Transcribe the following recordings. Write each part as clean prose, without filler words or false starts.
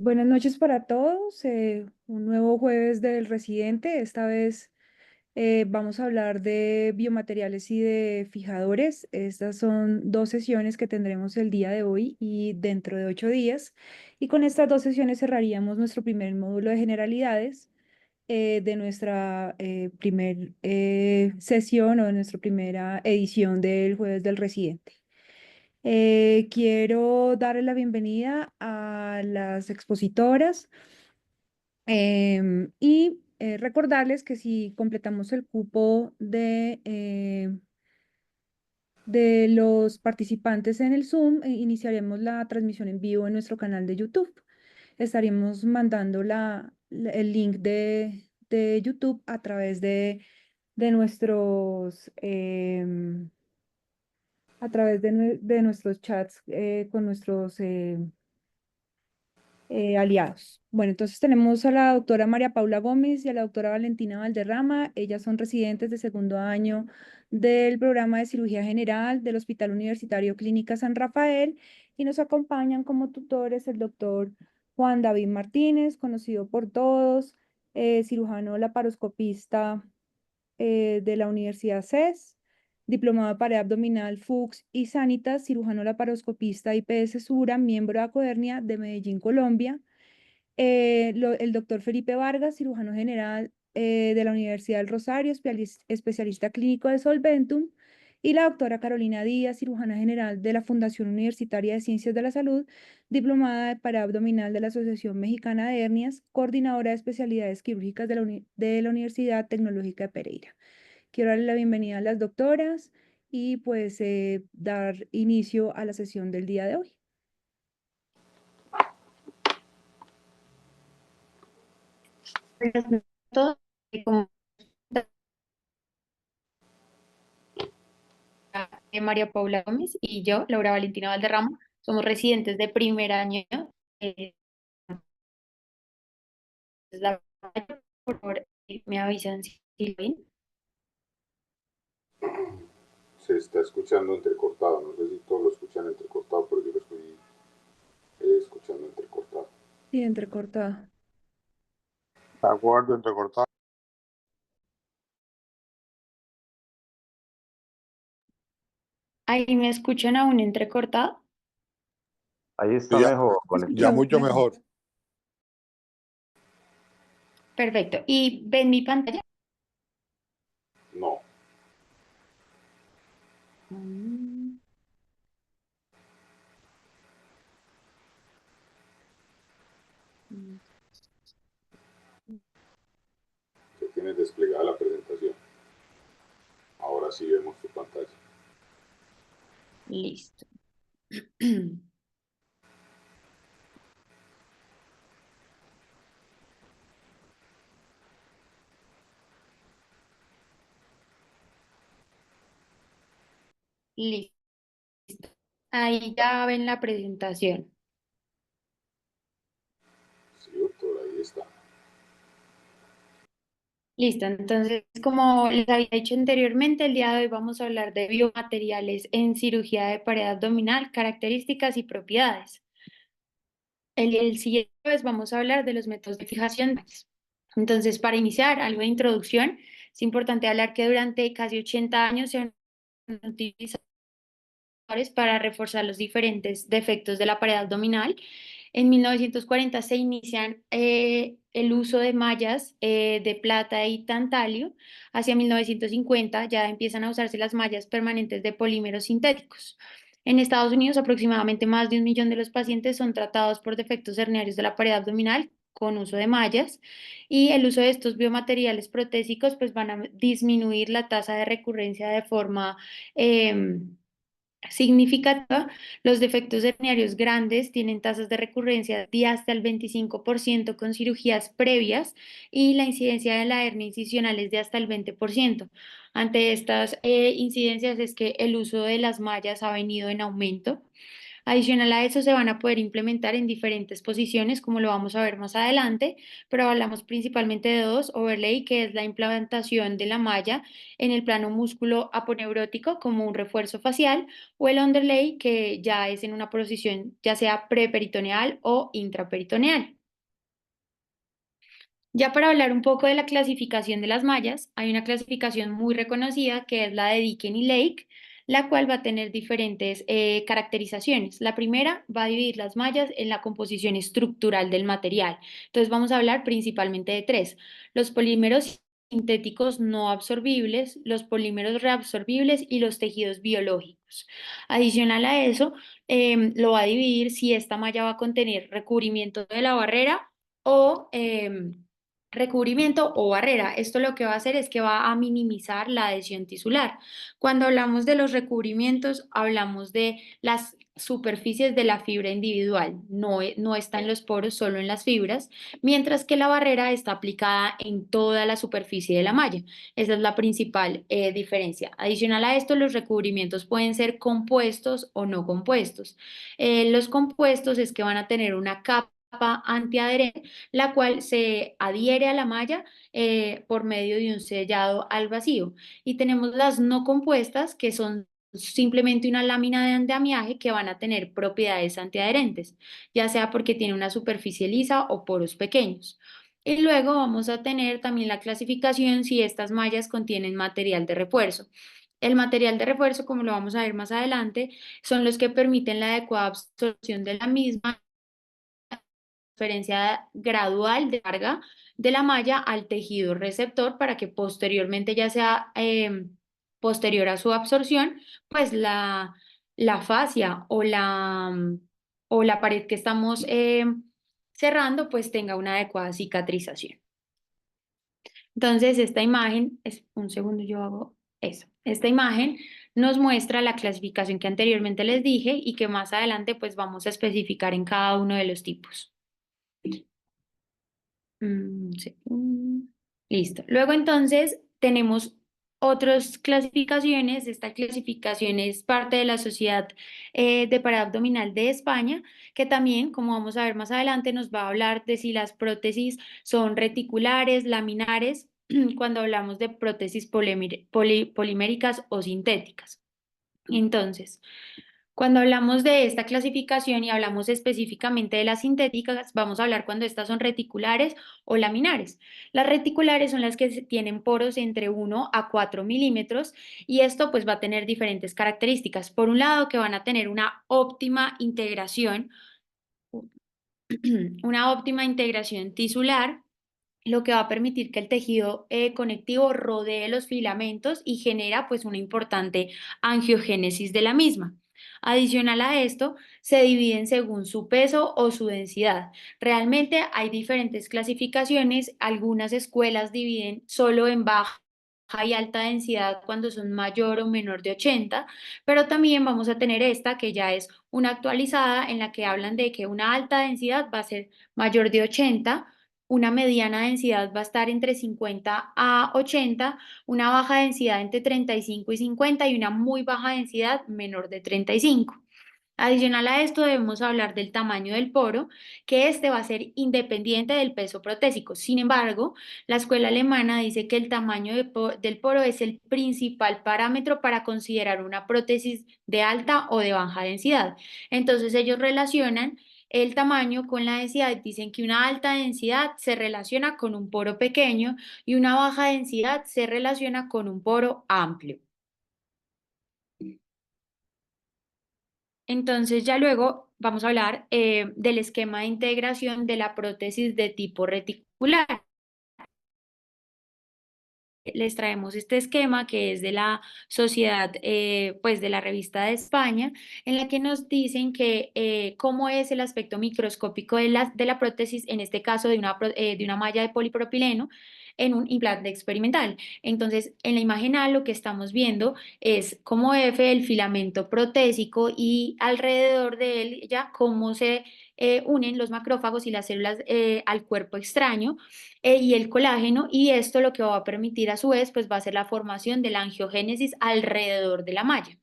Buenas noches para todos. Un nuevo jueves del residente. Esta vez vamos a hablar de biomateriales y de fijadores. Estas son dos sesiones que tendremos el día de hoy y dentro de 8 días. Y con estas dos sesiones cerraríamos nuestro primer módulo de generalidades de nuestra primer sesión o de nuestra primera edición del jueves del residente. Quiero darle la bienvenida a las expositoras y recordarles que si completamos el cupo de los participantes en el Zoom, iniciaremos la transmisión en vivo en nuestro canal de YouTube. Estaremos mandando el link de YouTube a través de nuestros... a través de nuestros chats con nuestros aliados. Bueno, entonces tenemos a la doctora María Paula Gómez y a la doctora Valentina Valderrama. Ellas son residentes de segundo año del programa de cirugía general del Hospital Universitario Clínica San Rafael y nos acompañan como tutores el doctor Juan David Martínez, conocido por todos, cirujano laparoscopista de la Universidad CES, diplomado de pared abdominal FUX y Sanitas, cirujano laparoscopista IPS Sura, miembro de Acodernia de Medellín, Colombia. El doctor Felipe Vargas, cirujano general de la Universidad del Rosario, especialista clínico de Solventum. Y la doctora Carolina Díaz, cirujana general de la Fundación Universitaria de Ciencias de la Salud, diplomada de pared abdominal de la Asociación Mexicana de Hernias, coordinadora de especialidades quirúrgicas de la Universidad Tecnológica de Pereira. Quiero darle la bienvenida a las doctoras y pues dar inicio a la sesión del día de hoy. Todo, como María Paula Gómez y yo, Laura Valentina Valderrama, somos residentes de primer año. eh, por favor, me avisan si ven. Se está escuchando entrecortado. No sé si todos lo escuchan entrecortado, pero yo lo estoy escuchando entrecortado. Sí, entrecortada. De acuerdo, entrecortado. Ahí me escuchan aún entrecortado. Ahí está mejor. Ya mucho mejor. Perfecto. ¿Y ven mi pantalla? No. Mm, mm, Ya tienes desplegada la presentación. Ahora sí vemos tu pantalla. Listo. Listo. Ahí ya ven la presentación. Sí, doctor, ahí está. Listo, entonces, como les había dicho anteriormente, el día de hoy vamos a hablar de biomateriales en cirugía de pared abdominal, características y propiedades. El siguiente vez vamos a hablar de los métodos de fijación. Entonces, para iniciar, algo de introducción, es importante hablar que durante casi 80 años se han utilizado para reforzar los diferentes defectos de la pared abdominal. En 1940 se inician el uso de mallas de plata y tantalio. Hacia 1950 ya empiezan a usarse las mallas permanentes de polímeros sintéticos. En Estados Unidos, aproximadamente más de 1 millón de los pacientes son tratados por defectos herniarios de la pared abdominal con uso de mallas y el uso de estos biomateriales protésicos pues van a disminuir la tasa de recurrencia de forma significativa. Los defectos herniarios grandes tienen tasas de recurrencia de hasta el 25% con cirugías previas y la incidencia de la hernia incisional es de hasta el 20%. Ante estas incidencias es que el uso de las mallas ha venido en aumento. Adicional a eso, se van a poder implementar en diferentes posiciones, como lo vamos a ver más adelante, pero hablamos principalmente de dos: overlay, que es la implementación de la malla en el plano músculo aponeurótico como un refuerzo facial, o el underlay, que ya es en una posición ya sea preperitoneal o intraperitoneal. Ya para hablar un poco de la clasificación de las mallas, hay una clasificación muy reconocida que es la de Dicken y Lake, la cual va a tener diferentes caracterizaciones. La primera va a dividir las mallas en la composición estructural del material. Entonces vamos a hablar principalmente de tres: los polímeros sintéticos no absorbibles, los polímeros reabsorbibles y los tejidos biológicos. Adicional a eso, lo va a dividir si esta malla va a contener recubrimiento de la barrera o recubrimiento o barrera. Esto lo que va a hacer es que va a minimizar la adhesión tisular. Cuando hablamos de los recubrimientos, hablamos de las superficies de la fibra individual. No está en los poros, solo en las fibras, mientras que la barrera está aplicada en toda la superficie de la malla. Esa es la principal diferencia. Adicional a esto, los recubrimientos pueden ser compuestos o no compuestos. Los compuestos es que van a tener una capa antiadherente, la cual se adhiere a la malla por medio de un sellado al vacío. Y tenemos las no compuestas, que son simplemente una lámina de andamiaje que van a tener propiedades antiadherentes, ya sea porque tiene una superficie lisa o poros pequeños. Y luego vamos a tener también la clasificación si estas mallas contienen material de refuerzo. El material de refuerzo, como lo vamos a ver más adelante, son los que permiten la adecuada absorción de la misma, transferencia gradual de carga de la malla al tejido receptor, para que posteriormente, ya sea posterior a su absorción, pues la fascia o la pared que estamos cerrando pues tenga una adecuada cicatrización. Entonces, esta imagen, es un segundo, yo hago eso. Esta imagen nos muestra la clasificación que anteriormente les dije y que más adelante pues vamos a especificar en cada uno de los tipos. Sí. Listo. Luego entonces tenemos otras clasificaciones. Esta clasificación es parte de la Sociedad de Pared Abdominal de España, que también, como vamos a ver más adelante, nos va a hablar de si las prótesis son reticulares, laminares, cuando hablamos de prótesis poliméricas o sintéticas. Entonces, cuando hablamos de esta clasificación y hablamos específicamente de las sintéticas, vamos a hablar cuando estas son reticulares o laminares. Las reticulares son las que tienen poros entre 1 a 4 milímetros, y esto pues va a tener diferentes características. Por un lado, que van a tener una óptima integración tisular, lo que va a permitir que el tejido conectivo rodee los filamentos y genera pues una importante angiogénesis de la misma. Adicional a esto, se dividen según su peso o su densidad. Realmente hay diferentes clasificaciones. Algunas escuelas dividen solo en baja y alta densidad cuando son mayor o menor de 80, pero también vamos a tener esta, que ya es una actualizada, en la que hablan de que una alta densidad va a ser mayor de 80, una mediana densidad va a estar entre 50 a 80, una baja densidad entre 35 y 50 y una muy baja densidad menor de 35. Adicional a esto, debemos hablar del tamaño del poro, que este va a ser independiente del peso protésico. Sin embargo, la escuela alemana dice que el tamaño del poro es el principal parámetro para considerar una prótesis de alta o de baja densidad. Entonces, ellos relacionan el tamaño con la densidad. Dicen que una alta densidad se relaciona con un poro pequeño y una baja densidad se relaciona con un poro amplio. Entonces ya luego vamos a hablar del esquema de integración de la prótesis de tipo reticular. Les traemos este esquema, que es de la sociedad, pues de la revista de España, en la que nos dicen que cómo es el aspecto microscópico de la prótesis, en este caso de una malla de polipropileno en un implante experimental. Entonces, en la imagen A lo que estamos viendo es como F el filamento protésico, y alrededor de él ya cómo se unen los macrófagos y las células al cuerpo extraño y el colágeno, y esto lo que va a permitir a su vez pues va a ser la formación de la angiogénesis alrededor de la malla.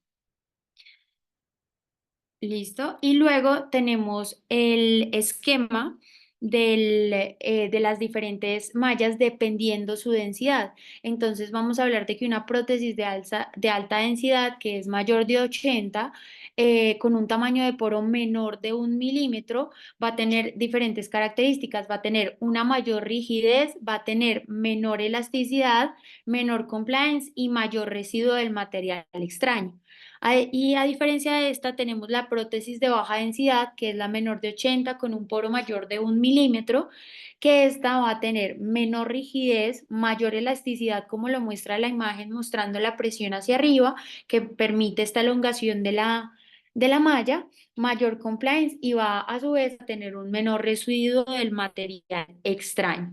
Listo. Y luego tenemos el esquema de las diferentes mallas dependiendo su densidad. Entonces vamos a hablar de que una prótesis de alta densidad, que es mayor de 80, con un tamaño de poro menor de 1 milímetro, va a tener diferentes características. Va a tener una mayor rigidez, va a tener menor elasticidad, menor compliance y mayor residuo del material extraño. Y a diferencia de esta, tenemos la prótesis de baja densidad, que es la menor de 80 con un poro mayor de 1 milímetro, que esta va a tener menor rigidez, mayor elasticidad, como lo muestra la imagen, mostrando la presión hacia arriba, que permite esta elongación de la malla, mayor compliance y va a su vez a tener un menor residuo del material extraño.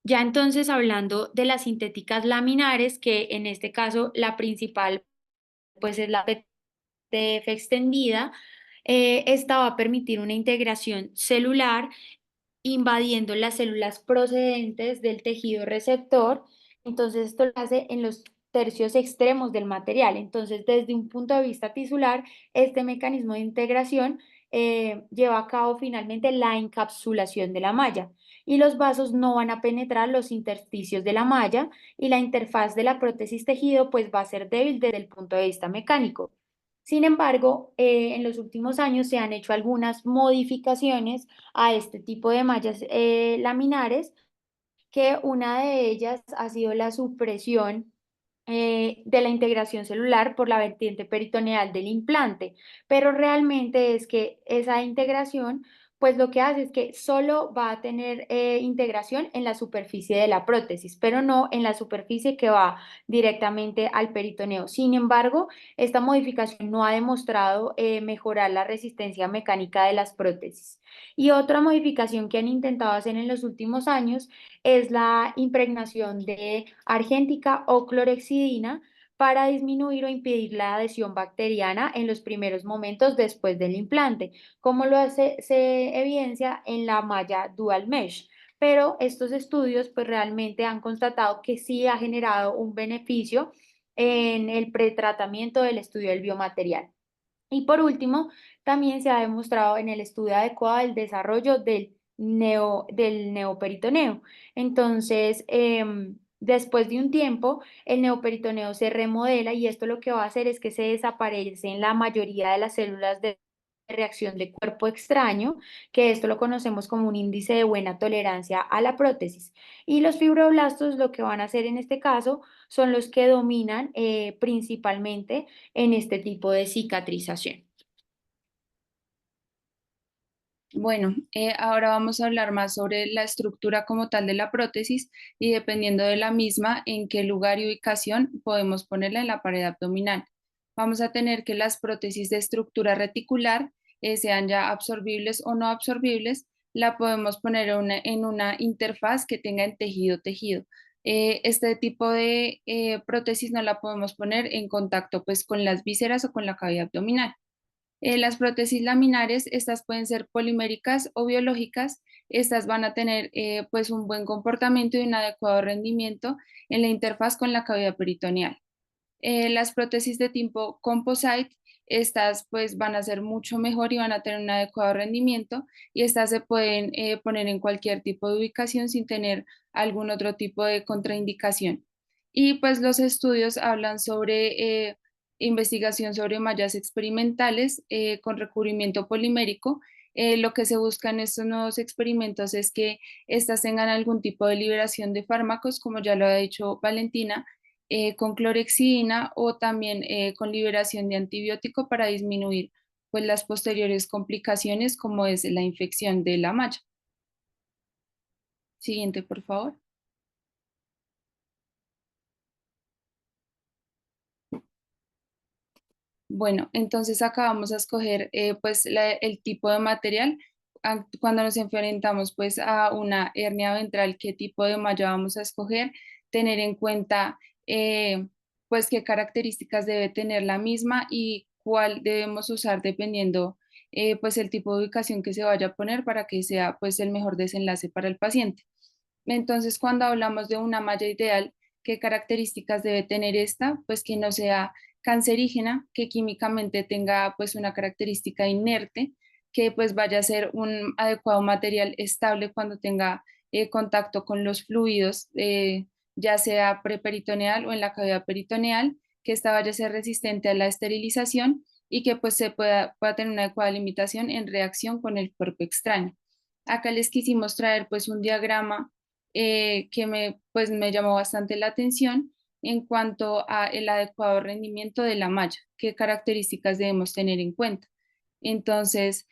Ya entonces hablando de las sintéticas laminares, que en este caso la principal pues es la PTF extendida, esta va a permitir una integración celular invadiendo las células procedentes del tejido receptor. Entonces, esto lo hace en los tercios extremos del material. Entonces, desde un punto de vista tisular, este mecanismo de integración lleva a cabo finalmente la encapsulación de la malla y los vasos no van a penetrar los intersticios de la malla y la interfaz de la prótesis tejido pues va a ser débil desde el punto de vista mecánico. Sin embargo, en los últimos años se han hecho algunas modificaciones a este tipo de mallas laminares, que una de ellas ha sido la supresión de la integración celular por la vertiente peritoneal del implante, pero realmente es que esa integración, pues lo que hace es que solo va a tener integración en la superficie de la prótesis, pero no en la superficie que va directamente al peritoneo. Sin embargo, esta modificación no ha demostrado mejorar la resistencia mecánica de las prótesis. Y otra modificación que han intentado hacer en los últimos años es la impregnación de argéntica o clorexidina para disminuir o impedir la adhesión bacteriana en los primeros momentos después del implante, como se evidencia en la malla Dual Mesh. Pero estos estudios pues realmente han constatado que sí ha generado un beneficio en el pretratamiento del estudio del biomaterial. Y por último, también se ha demostrado en el estudio adecuado del desarrollo del neoperitoneo. Entonces, después de un tiempo, el neoperitoneo se remodela y esto lo que va a hacer es que se desaparecen la mayoría de las células de reacción de cuerpo extraño, que esto lo conocemos como un índice de buena tolerancia a la prótesis. Y los fibroblastos lo que van a hacer en este caso son los que dominan principalmente en este tipo de cicatrización. Bueno, ahora vamos a hablar más sobre la estructura como tal de la prótesis y dependiendo de la misma, en qué lugar y ubicación podemos ponerla en la pared abdominal. Vamos a tener que las prótesis de estructura reticular, sean ya absorbibles o no absorbibles, la podemos poner en una interfaz que tenga en tejido-tejido. Este tipo de prótesis no la podemos poner en contacto pues con las vísceras o con la cavidad abdominal. Las prótesis laminares, estas pueden ser poliméricas o biológicas. Estas van a tener pues un buen comportamiento y un adecuado rendimiento en la interfaz con la cavidad peritoneal. Las prótesis de tipo composite, estas pues van a ser mucho mejor y van a tener un adecuado rendimiento y estas se pueden poner en cualquier tipo de ubicación sin tener algún otro tipo de contraindicación. Y pues los estudios hablan sobre investigación sobre mallas experimentales con recubrimiento polimérico. Lo que se busca en estos nuevos experimentos es que estas tengan algún tipo de liberación de fármacos, como ya lo ha dicho Valentina, con clorexidina o también con liberación de antibiótico para disminuir pues, las posteriores complicaciones como es la infección de la malla. Siguiente, por favor. Bueno, entonces acá vamos a escoger pues el tipo de material. Cuando nos enfrentamos pues a una hernia ventral, qué tipo de malla vamos a escoger, tener en cuenta pues qué características debe tener la misma y cuál debemos usar dependiendo pues el tipo de ubicación que se vaya a poner para que sea pues el mejor desenlace para el paciente. Entonces, cuando hablamos de una malla ideal, ¿qué características debe tener esta? Pues que no sea cancerígena, que químicamente tenga pues una característica inerte, que pues vaya a ser un adecuado material estable cuando tenga contacto con los fluidos, ya sea preperitoneal o en la cavidad peritoneal, que esta vaya a ser resistente a la esterilización y que pues se pueda tener una adecuada limitación en reacción con el cuerpo extraño. Acá les quisimos traer pues un diagrama que pues me llamó bastante la atención en cuanto a el adecuado rendimiento de la malla, qué características debemos tener en cuenta. Entonces,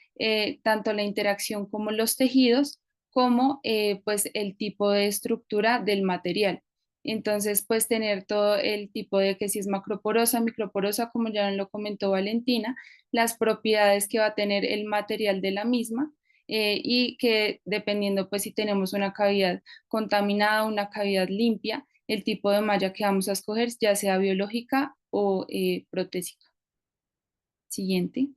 tanto la interacción como los tejidos, como pues el tipo de estructura del material. Entonces, pues tener todo el tipo de que si es macroporosa, microporosa, como ya lo comentó Valentina, las propiedades que va a tener el material de la misma y que dependiendo pues si tenemos una cavidad contaminada, una cavidad limpia, el tipo de malla que vamos a escoger, ya sea biológica o protésica. Siguiente.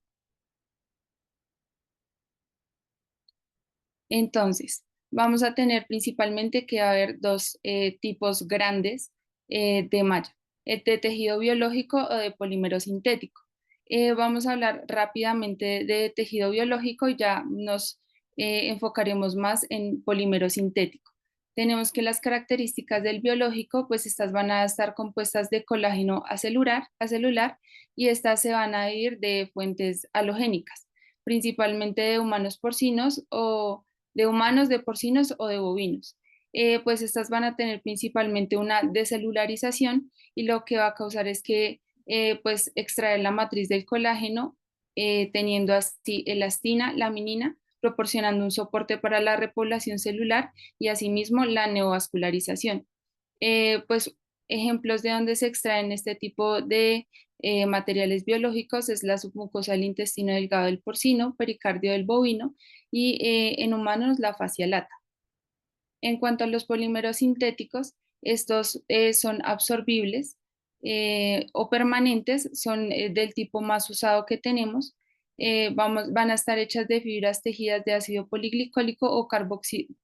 Entonces, vamos a tener principalmente que haber dos tipos grandes de malla, el de tejido biológico o de polímero sintético. Vamos a hablar rápidamente de tejido biológico y ya nos enfocaremos más en polímero sintético. Tenemos que las características del biológico, pues estas van a estar compuestas de colágeno acelular y estas se van a ir de fuentes halogénicas, principalmente de humanos porcinos o de humanos, de porcinos o de bovinos. Pues estas van a tener principalmente una descelularización y lo que va a causar es que pues extraer la matriz del colágeno teniendo así elastina, laminina, proporcionando un soporte para la repoblación celular y asimismo la neovascularización. Pues ejemplos de donde se extraen este tipo de materiales biológicos es la submucosa del intestino delgado del porcino, pericardio del bovino y en humanos la fascia lata. En cuanto a los polímeros sintéticos, estos son absorbibles o permanentes, son del tipo más usado que tenemos. Van a estar hechas de fibras tejidas de ácido poliglicólico o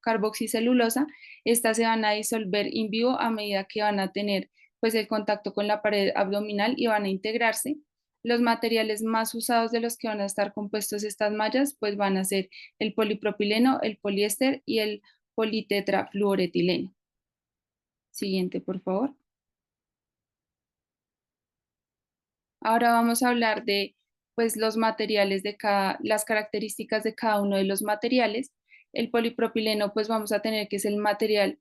carboxicelulosa. Estas se van a disolver in vivo a medida que van a tener pues, el contacto con la pared abdominal y van a integrarse. Los materiales más usados de los que van a estar compuestos estas mallas pues van a ser el polipropileno, el poliéster y el politetrafluoretileno. Siguiente, por favor. Ahora vamos a hablar de pues, los materiales de las características de cada uno de los materiales. El polipropileno, pues vamos a tener que es el material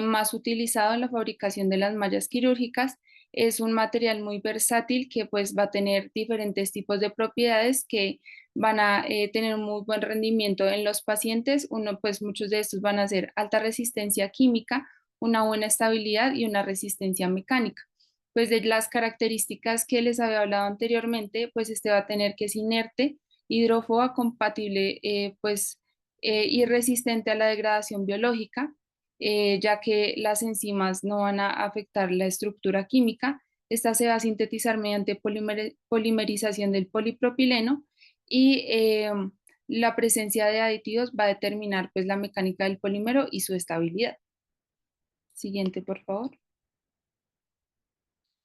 más utilizado en la fabricación de las mallas quirúrgicas. Es un material muy versátil que pues va a tener diferentes tipos de propiedades que van a tener un muy buen rendimiento en los pacientes. Pues muchos de estos van a ser alta resistencia química, una buena estabilidad y una resistencia mecánica. Pues de las características que les había hablado anteriormente, pues este va a tener que es inerte, hidrófoba, compatible, y resistente a la degradación biológica, ya que las enzimas no van a afectar la estructura química. Esta se va a sintetizar mediante polimerización del polipropileno y la presencia de aditivos va a determinar pues la mecánica del polímero y su estabilidad. Siguiente, por favor.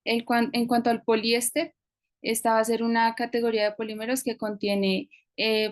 En cuanto al poliéster, esta va a ser una categoría de polímeros que contiene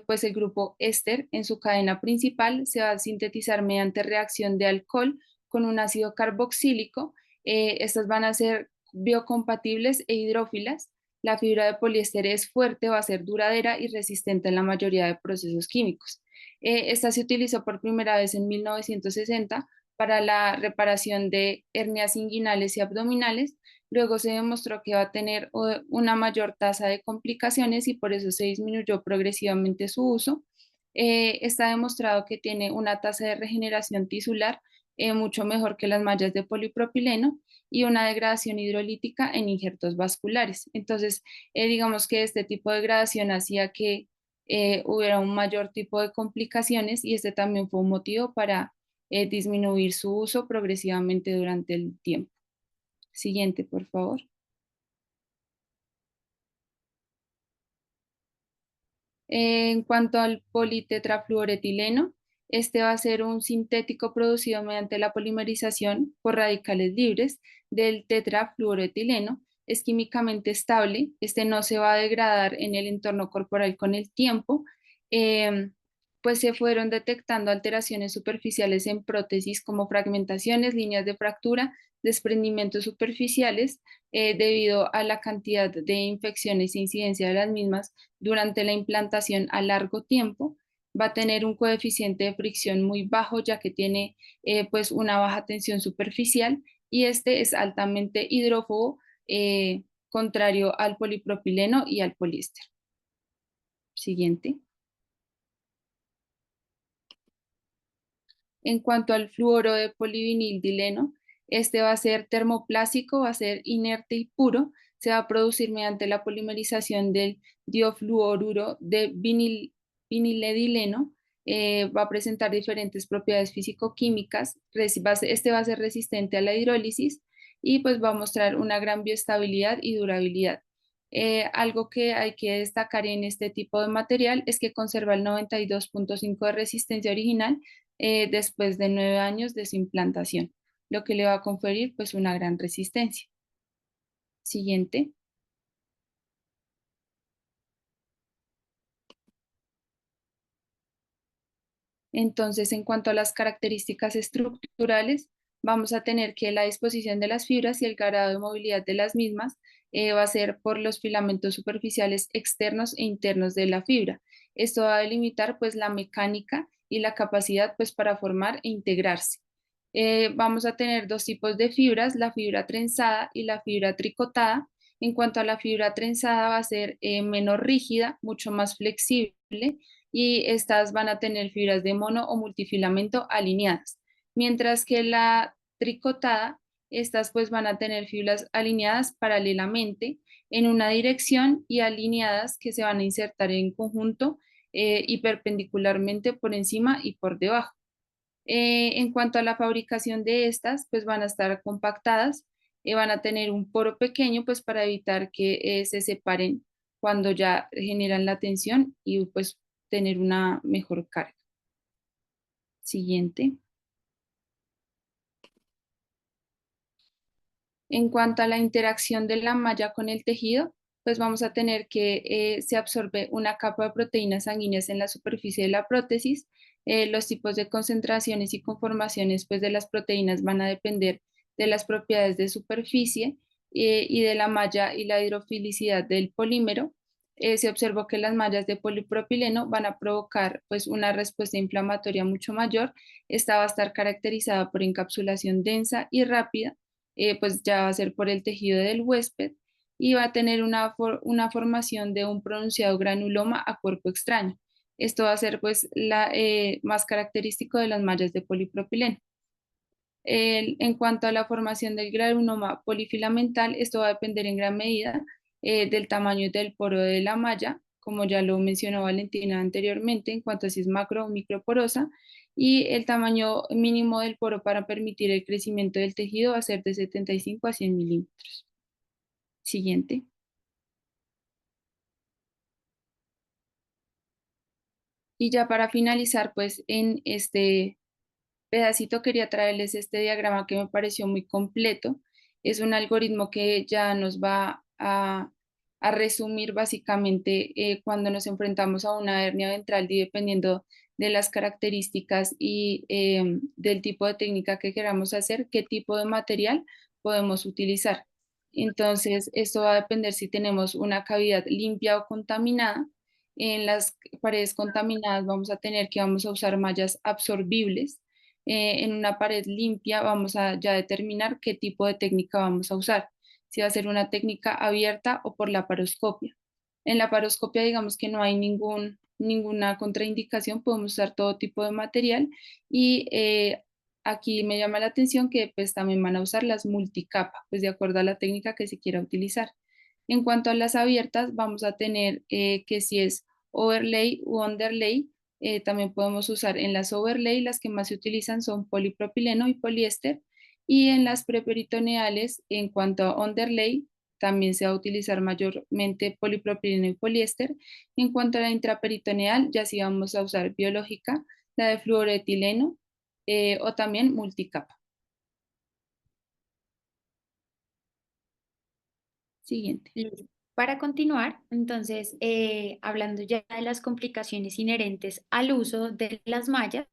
pues el grupo éster en su cadena principal. Se va a sintetizar mediante reacción de alcohol con un ácido carboxílico. Estas van a ser biocompatibles e hidrófilas. La fibra de poliéster es fuerte, va a ser duradera y resistente en la mayoría de procesos químicos. Esta se utilizó por primera vez en 1960 para la reparación de hernias inguinales y abdominales. Luego se demostró que va a tener una mayor tasa de complicaciones y por eso se disminuyó progresivamente su uso. Está demostrado que tiene una tasa de regeneración tisular mucho mejor que las mallas de polipropileno y una degradación hidrolítica en injertos vasculares. Entonces, digamos que este tipo de degradación hacía que hubiera un mayor tipo de complicaciones y este también fue un motivo para disminuir su uso progresivamente durante el tiempo. Siguiente, por favor. En cuanto al politetrafluoretileno, este va a ser un sintético producido mediante la polimerización por radicales libres del tetrafluoretileno. es químicamente estable, este no se va a degradar en el entorno corporal con el tiempo. Pues se fueron detectando alteraciones superficiales en prótesis como fragmentaciones, líneas de fractura, desprendimientos superficiales, debido a la cantidad de infecciones e incidencia de las mismas durante la implantación a largo tiempo. Va a tener un coeficiente de fricción muy bajo, ya que tiene pues una baja tensión superficial, y este es altamente hidrófobo, contrario al polipropileno y al poliéster. Siguiente. En cuanto al fluoro de polivinildileno, este va a ser termoplástico, va a ser inerte y puro, se va a producir mediante la polimerización del diofluoruro de viniledileno, va a presentar diferentes propiedades físico-químicas, este va a ser resistente a la hidrólisis y pues va a mostrar una gran bioestabilidad y durabilidad. Algo que hay que destacar en este tipo de material es que conserva el 92.5 de resistencia original después de 9 años de su implantación, lo que le va a conferir pues una gran resistencia. Siguiente. Entonces, en cuanto a las características estructurales, vamos a tener que la disposición de las fibras y el grado de movilidad de las mismas va a ser por los filamentos superficiales externos e internos de la fibra. Esto va a delimitar pues la mecánica y la capacidad pues para formar e integrarse. Vamos a tener dos tipos de fibras, la fibra trenzada y la fibra tricotada. En cuanto a la fibra trenzada, va a ser menos rígida, mucho más flexible, y estas van a tener fibras de mono o multifilamento alineadas, mientras que la tricotada, estas pues van a tener fibras alineadas paralelamente en una dirección y alineadas que se van a insertar en conjunto y perpendicularmente por encima y por debajo. En cuanto a la fabricación de estas, pues van a estar compactadas, van a tener un poro pequeño, pues para evitar que se separen cuando ya generan la tensión y pues tener una mejor carga. Siguiente. En cuanto a la interacción de la malla con el tejido, pues vamos a tener que se absorbe una capa de proteínas sanguíneas en la superficie de la prótesis. Los tipos de concentraciones y conformaciones pues, de las proteínas van a depender de las propiedades de superficie y de la malla y la hidrofilicidad del polímero. Se observó que las mallas de polipropileno van a provocar pues, una respuesta inflamatoria mucho mayor. Esta va a estar caracterizada por encapsulación densa y rápida, pues ya va a ser por el tejido del huésped, y va a tener una formación de un pronunciado granuloma a cuerpo extraño. Esto va a ser pues más característico de las mallas de polipropileno. En cuanto a la formación del granuloma polifilamental, esto va a depender en gran medida del tamaño del poro de la malla, como ya lo mencionó Valentina anteriormente, en cuanto a si es macro o microporosa, y el tamaño mínimo del poro para permitir el crecimiento del tejido va a ser de 75 a 100 milímetros. Siguiente. Y ya para finalizar, pues en este pedacito quería traerles este diagrama que me pareció muy completo. Es un algoritmo que ya nos va a resumir básicamente cuando nos enfrentamos a una hernia ventral y dependiendo de las características y del tipo de técnica que queramos hacer, qué tipo de material podemos utilizar. Entonces, esto va a depender si tenemos una cavidad limpia o contaminada. En las paredes contaminadas vamos a usar mallas absorbibles. En una pared limpia vamos a ya determinar qué tipo de técnica vamos a usar, si va a ser una técnica abierta o por la laparoscopia. En la laparoscopia digamos que no hay ninguna contraindicación, podemos usar todo tipo de material, y aquí me llama la atención que pues también van a usar las multicapa, pues de acuerdo a la técnica que se quiera utilizar. En cuanto a las abiertas, vamos a tener que si es overlay u underlay, también podemos usar en las overlay, las que más se utilizan son polipropileno y poliéster, y en las preperitoneales, en cuanto a underlay, también se va a utilizar mayormente polipropileno y poliéster. En cuanto a la intraperitoneal, ya sí vamos a usar biológica, la de fluoretileno o también multicapa. Siguiente. Listo. Para continuar, entonces, hablando ya de las complicaciones inherentes al uso de las mallas,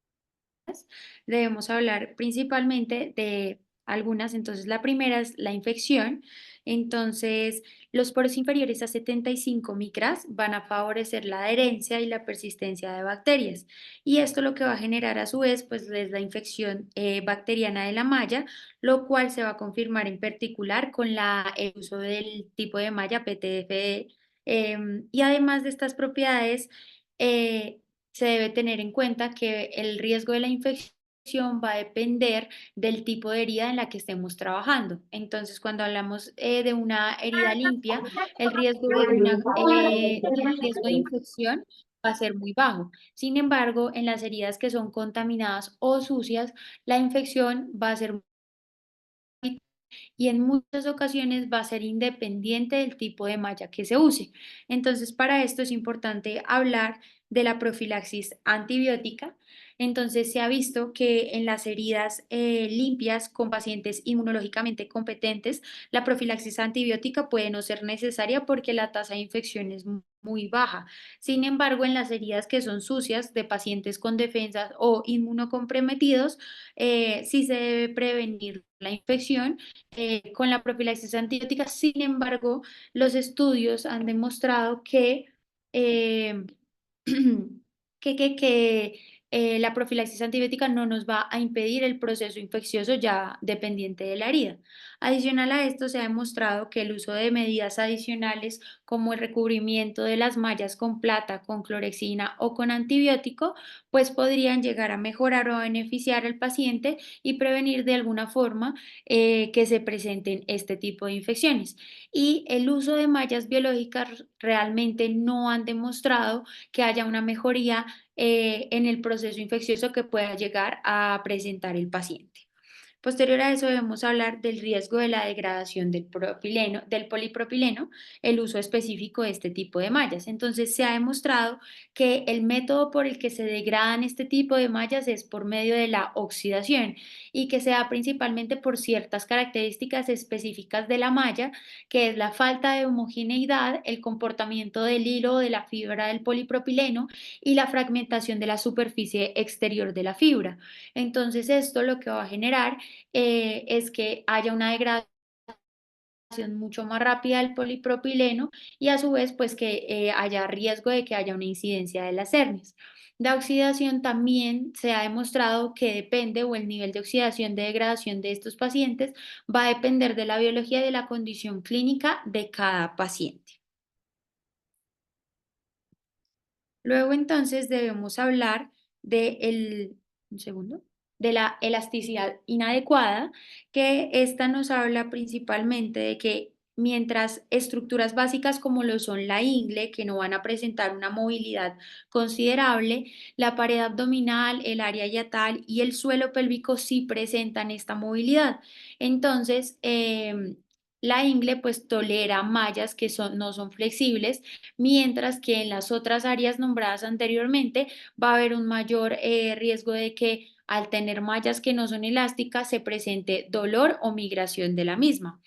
debemos hablar principalmente de algunas. Entonces, la primera es la infección. Entonces, los poros inferiores a 75 micras van a favorecer la adherencia y la persistencia de bacterias. Y esto lo que va a generar a su vez, pues, es la infección bacteriana de la malla, lo cual se va a confirmar en particular con el uso del tipo de malla PTFE. Y además de estas propiedades, eh, se debe tener en cuenta que el riesgo de la infección va a depender del tipo de herida en la que estemos trabajando. Entonces, cuando hablamos de una herida limpia, el riesgo de infección va a ser muy bajo. Sin embargo, en las heridas que son contaminadas o sucias, la infección va a ser y en muchas ocasiones va a ser independiente del tipo de malla que se use. Entonces, para esto es importante hablar de la profilaxis antibiótica. Entonces, se ha visto que en las heridas limpias con pacientes inmunológicamente competentes, la profilaxis antibiótica puede no ser necesaria porque la tasa de infección es muy baja. Sin embargo, en las heridas que son sucias de pacientes con defensas o inmunocomprometidos, sí se debe prevenir la infección con la profilaxis antibiótica. Sin embargo, los estudios han demostrado eh, que la profilaxis antibiótica no nos va a impedir el proceso infeccioso ya dependiente de la herida. Adicional a esto, se ha demostrado que el uso de medidas adicionales como el recubrimiento de las mallas con plata, con clorexina o con antibiótico, pues podrían llegar a mejorar o a beneficiar al paciente y prevenir de alguna forma que se presenten este tipo de infecciones. Y el uso de mallas biológicas realmente no han demostrado que haya una mejoría en el proceso infeccioso que pueda llegar a presentar el paciente. Posterior a eso debemos hablar del riesgo de la degradación del polipropileno, el uso específico de este tipo de mallas. Entonces, se ha demostrado que el método por el que se degradan este tipo de mallas es por medio de la oxidación y que se da principalmente por ciertas características específicas de la malla, que es la falta de homogeneidad, el comportamiento del hilo o de la fibra del polipropileno y la fragmentación de la superficie exterior de la fibra. Entonces, esto lo que va a generar es que haya una degradación mucho más rápida del polipropileno y a su vez pues que haya riesgo de que haya una incidencia de las hernias. La oxidación también se ha demostrado que depende, o el nivel de oxidación de degradación de estos pacientes va a depender de la biología y de la condición clínica de cada paciente. Luego entonces debemos hablar un segundo, de la elasticidad inadecuada, que esta nos habla principalmente de que mientras estructuras básicas como lo son la ingle, que no van a presentar una movilidad considerable, la pared abdominal, el área yatal y el suelo pélvico sí presentan esta movilidad. Entonces, la ingle pues tolera mallas que no son flexibles, mientras que en las otras áreas nombradas anteriormente va a haber un mayor riesgo de que al tener mallas que no son elásticas se presente dolor o migración de la misma.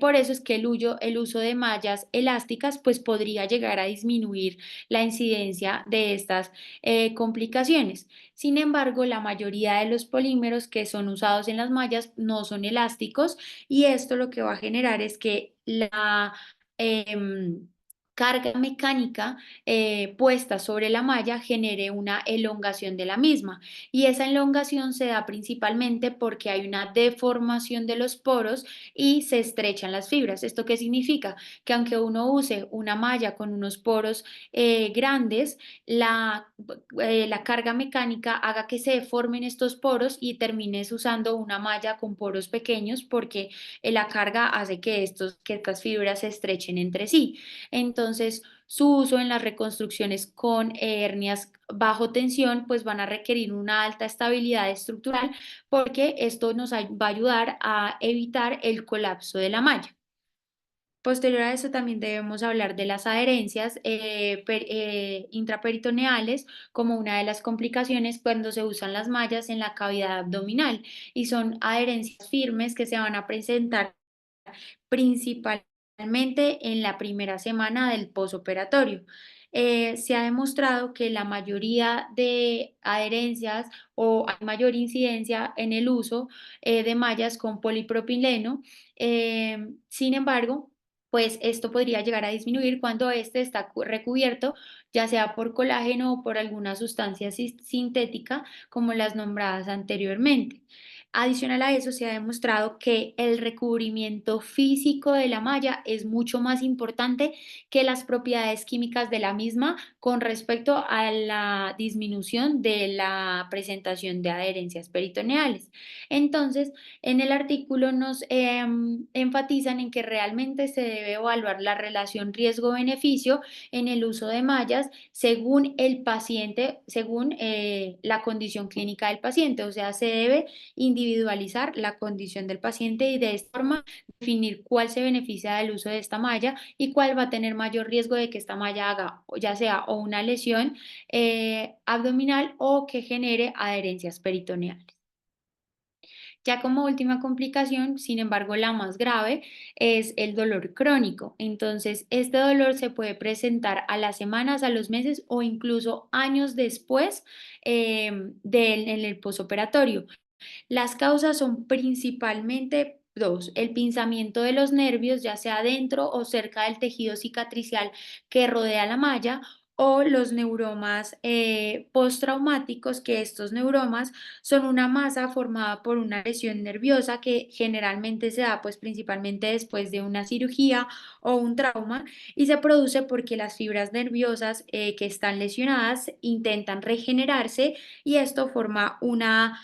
Por eso es que el uso de mallas elásticas pues podría llegar a disminuir la incidencia de estas complicaciones. Sin embargo, la mayoría de los polímeros que son usados en las mallas no son elásticos y esto lo que va a generar es que la em, carga mecánica puesta sobre la malla genere una elongación de la misma, y esa elongación se da principalmente porque hay una deformación de los poros y se estrechan las fibras. ¿Esto qué significa? Que aunque uno use una malla con unos poros grandes, la carga mecánica haga que se deformen estos poros y termines usando una malla con poros pequeños porque la carga hace que estas fibras se estrechen entre sí. Entonces, su uso en las reconstrucciones con hernias bajo tensión, pues van a requerir una alta estabilidad estructural porque esto va a ayudar a evitar el colapso de la malla. Posterior a eso también debemos hablar de las adherencias intraperitoneales como una de las complicaciones cuando se usan las mallas en la cavidad abdominal, y son adherencias firmes que se van a presentar principalmente en la primera semana del posoperatorio. Se ha demostrado que la mayoría de adherencias o hay mayor incidencia en el uso de mallas con polipropileno. Sin embargo, pues esto podría llegar a disminuir cuando este está recubierto, ya sea por colágeno o por alguna sustancia sintética, como las nombradas anteriormente. Adicional a eso, se ha demostrado que el recubrimiento físico de la malla es mucho más importante que las propiedades químicas de la misma con respecto a la disminución de la presentación de adherencias peritoneales. Entonces, en el artículo nos enfatizan en que realmente se debe evaluar la relación riesgo-beneficio en el uso de mallas según el paciente, según la condición clínica del paciente. O sea, se debe individualizar la condición del paciente y de esta forma definir cuál se beneficia del uso de esta malla y cuál va a tener mayor riesgo de que esta malla haga ya sea o una lesión abdominal o que genere adherencias peritoneales. Ya como última complicación, sin embargo, la más grave es el dolor crónico. Entonces, este dolor se puede presentar a las semanas, a los meses o incluso años después en el posoperatorio. Las causas son principalmente dos: el pinzamiento de los nervios, ya sea dentro o cerca del tejido cicatricial que rodea la malla, o los neuromas postraumáticos, que estos neuromas son una masa formada por una lesión nerviosa que generalmente se da pues principalmente después de una cirugía o un trauma, y se produce porque las fibras nerviosas que están lesionadas intentan regenerarse y esto forma una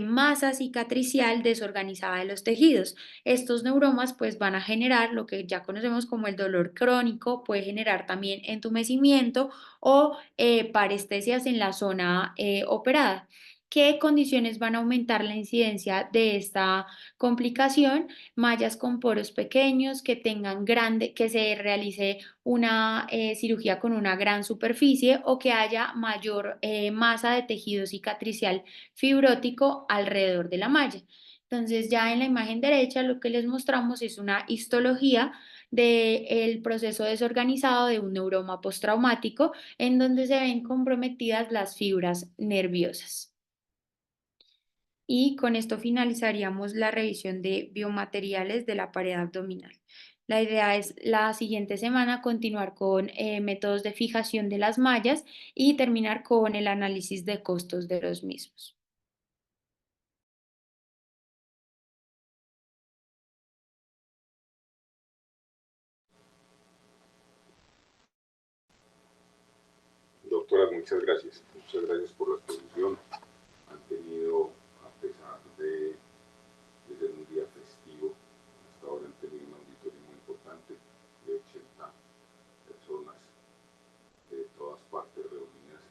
masa cicatricial desorganizada de los tejidos. Estos neuromas pues van a generar lo que ya conocemos como el dolor crónico, puede generar también entumecimiento o parestesias en la zona operada. ¿Qué condiciones van a aumentar la incidencia de esta complicación? Mallas con poros pequeños, que tengan grande, que se realice una cirugía con una gran superficie o que haya mayor masa de tejido cicatricial fibrótico alrededor de la malla. Entonces, ya en la imagen derecha lo que les mostramos es una histología del proceso desorganizado de un neuroma postraumático en donde se ven comprometidas las fibras nerviosas. Y con esto finalizaríamos la revisión de biomateriales de la pared abdominal. La idea es la siguiente semana continuar con métodos de fijación de las mallas y terminar con el análisis de costos de los mismos. Doctora, muchas gracias. Muchas gracias por la exposición. Han tenido, a pesar de ser un día festivo, hasta ahora han tenido un auditorio muy importante de 80 personas de todas partes reunidas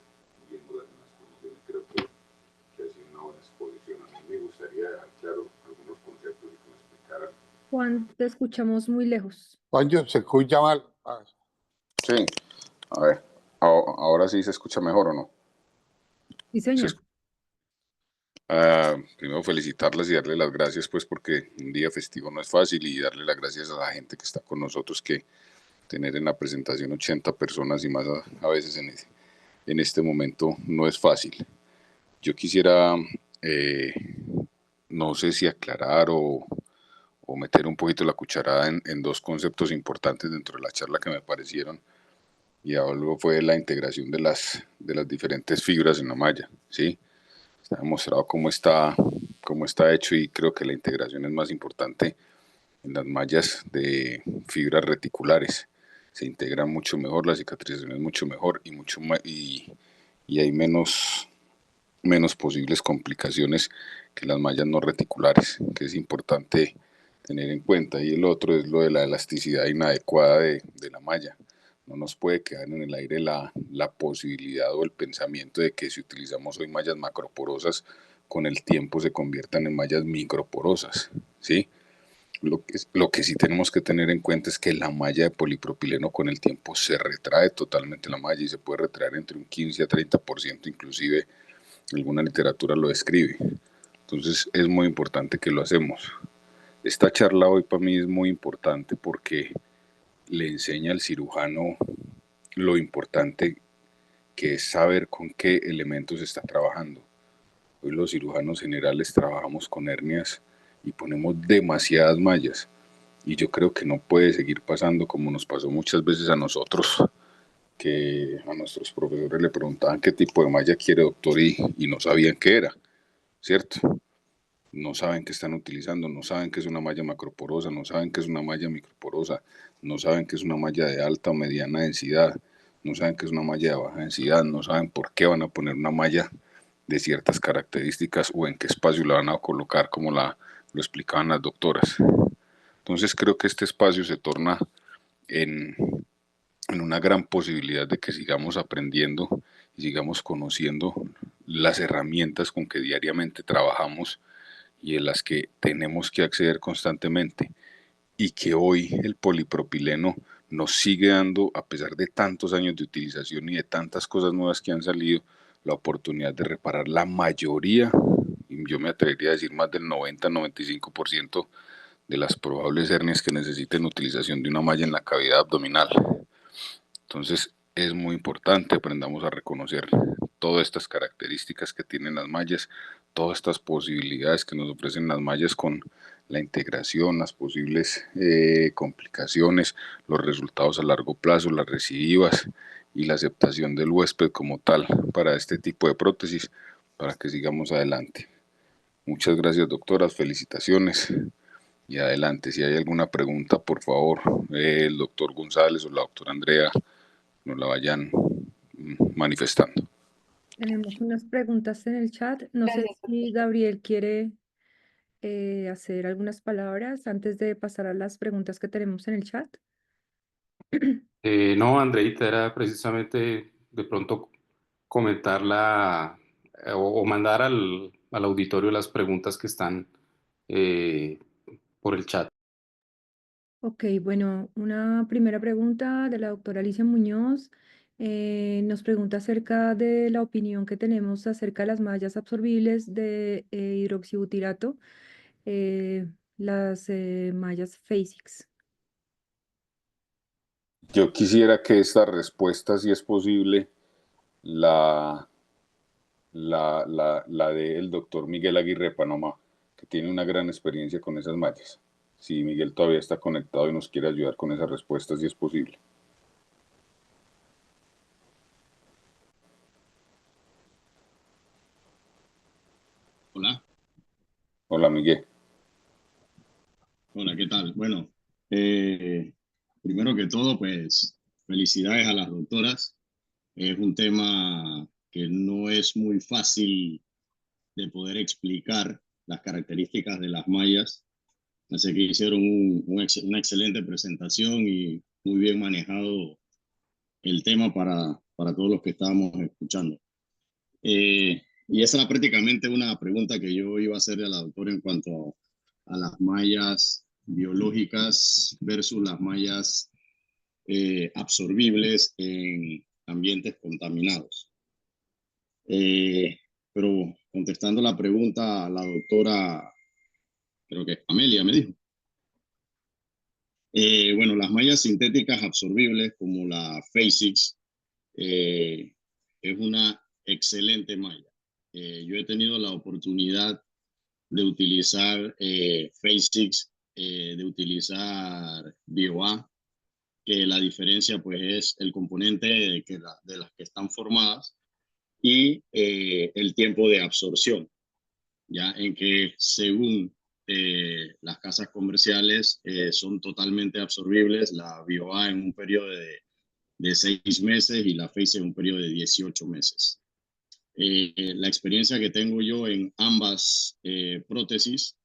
viendo la exposición. Y creo que ha sido una buena exposición. A mí me gustaría dejar claro algunos conceptos y que me explicaran. Juan, te escuchamos muy lejos. Juanjo, se escucha mal. Sí, a ver, ahora sí se escucha mejor o no. Sí, señor. Primero felicitarlas y darle las gracias pues porque un día festivo no es fácil, y darle las gracias a la gente que está con nosotros, que tener en la presentación 80 personas y más a veces en este momento no es fácil. Yo quisiera, no sé si aclarar o meter un poquito la cucharada en dos conceptos importantes dentro de la charla que me parecieron, y algo fue la integración de las diferentes fibras en la malla, ¿sí? Está demostrado cómo está hecho, y creo que la integración es más importante en las mallas de fibras reticulares. Se integra mucho mejor, la cicatrización es mucho mejor y hay menos posibles complicaciones que las mallas no reticulares, que es importante tener en cuenta. Y el otro es lo de la elasticidad inadecuada de la malla. No nos puede quedar en el aire la posibilidad o el pensamiento de que si utilizamos hoy mallas macroporosas, con el tiempo se conviertan en mallas microporosas, ¿sí? Lo que sí tenemos que tener en cuenta es que la malla de polipropileno con el tiempo se retrae totalmente la malla, y se puede retraer entre un 15 a 30%, inclusive alguna literatura lo describe. Entonces es muy importante que lo hacemos. Esta charla hoy para mí es muy importante porque le enseña al cirujano lo importante que es saber con qué elementos está trabajando. Hoy los cirujanos generales trabajamos con hernias y ponemos demasiadas mallas. Y yo creo que no puede seguir pasando como nos pasó muchas veces a nosotros, que a nuestros profesores le preguntaban qué tipo de malla quiere, doctor, y no sabían qué era, ¿cierto? No saben qué están utilizando, no saben qué es una malla macroporosa, no saben qué es una malla microporosa, no saben qué es una malla de alta o mediana densidad, no saben qué es una malla de baja densidad, no saben por qué van a poner una malla de ciertas características o en qué espacio la van a colocar, como lo explicaban las doctoras. Entonces creo que este espacio se torna en una gran posibilidad de que sigamos aprendiendo y sigamos conociendo las herramientas con que diariamente trabajamos y en las que tenemos que acceder constantemente, y que hoy el polipropileno nos sigue dando, a pesar de tantos años de utilización y de tantas cosas nuevas que han salido, la oportunidad de reparar la mayoría, y yo me atrevería a decir más del 90-95% de las probables hernias que necesiten utilización de una malla en la cavidad abdominal. Entonces es muy importante aprendamos a reconocer todas estas características que tienen las mallas, todas estas posibilidades que nos ofrecen las mallas con la integración, las posibles complicaciones, los resultados a largo plazo, las recidivas y la aceptación del huésped como tal para este tipo de prótesis, para que sigamos adelante. Muchas gracias, doctoras, felicitaciones y adelante. Si hay alguna pregunta, por favor, el doctor González o la doctora Andrea nos la vayan manifestando. Tenemos unas preguntas en el chat. No sé Gracias, si Gabriel quiere hacer algunas palabras antes de pasar a las preguntas que tenemos en el chat. No, Andreita, era precisamente de pronto comentar o mandar al auditorio las preguntas que están por el chat. Ok, bueno, una primera pregunta de la doctora Alicia Muñoz. Nos pregunta acerca de la opinión que tenemos acerca de las mallas absorbibles de hidroxibutirato, las mallas FASICS. Yo quisiera que esta respuesta, si es posible, la del doctor Miguel Aguirre de Panamá, que tiene una gran experiencia con esas mallas. Si Miguel todavía está conectado y nos quiere ayudar con esa respuesta, si es posible. Hola. Hola, Miguel. Hola, ¿qué tal? Bueno, primero que todo, pues felicidades a las doctoras. Es un tema que no es muy fácil de poder explicar las características de las mallas. Así que hicieron una excelente presentación y muy bien manejado el tema para todos los que estábamos escuchando. Y esa era prácticamente una pregunta que yo iba a hacerle a la doctora en cuanto a las mallas biológicas versus las mallas absorbibles en ambientes contaminados. Pero contestando la pregunta, la doctora, creo que es Amelia, me dijo. Bueno, las mallas sintéticas absorbibles como la FASICS es una excelente malla. Yo he tenido la oportunidad de utilizar FASICS, de utilizar BioA, que la diferencia pues es el componente de las que están formadas y el tiempo de absorción, ya en que según las casas comerciales son totalmente absorbibles, la BioA en un periodo de 6 meses y la FASICS en un periodo de 18 meses. La experiencia que tengo yo en ambas prótesis,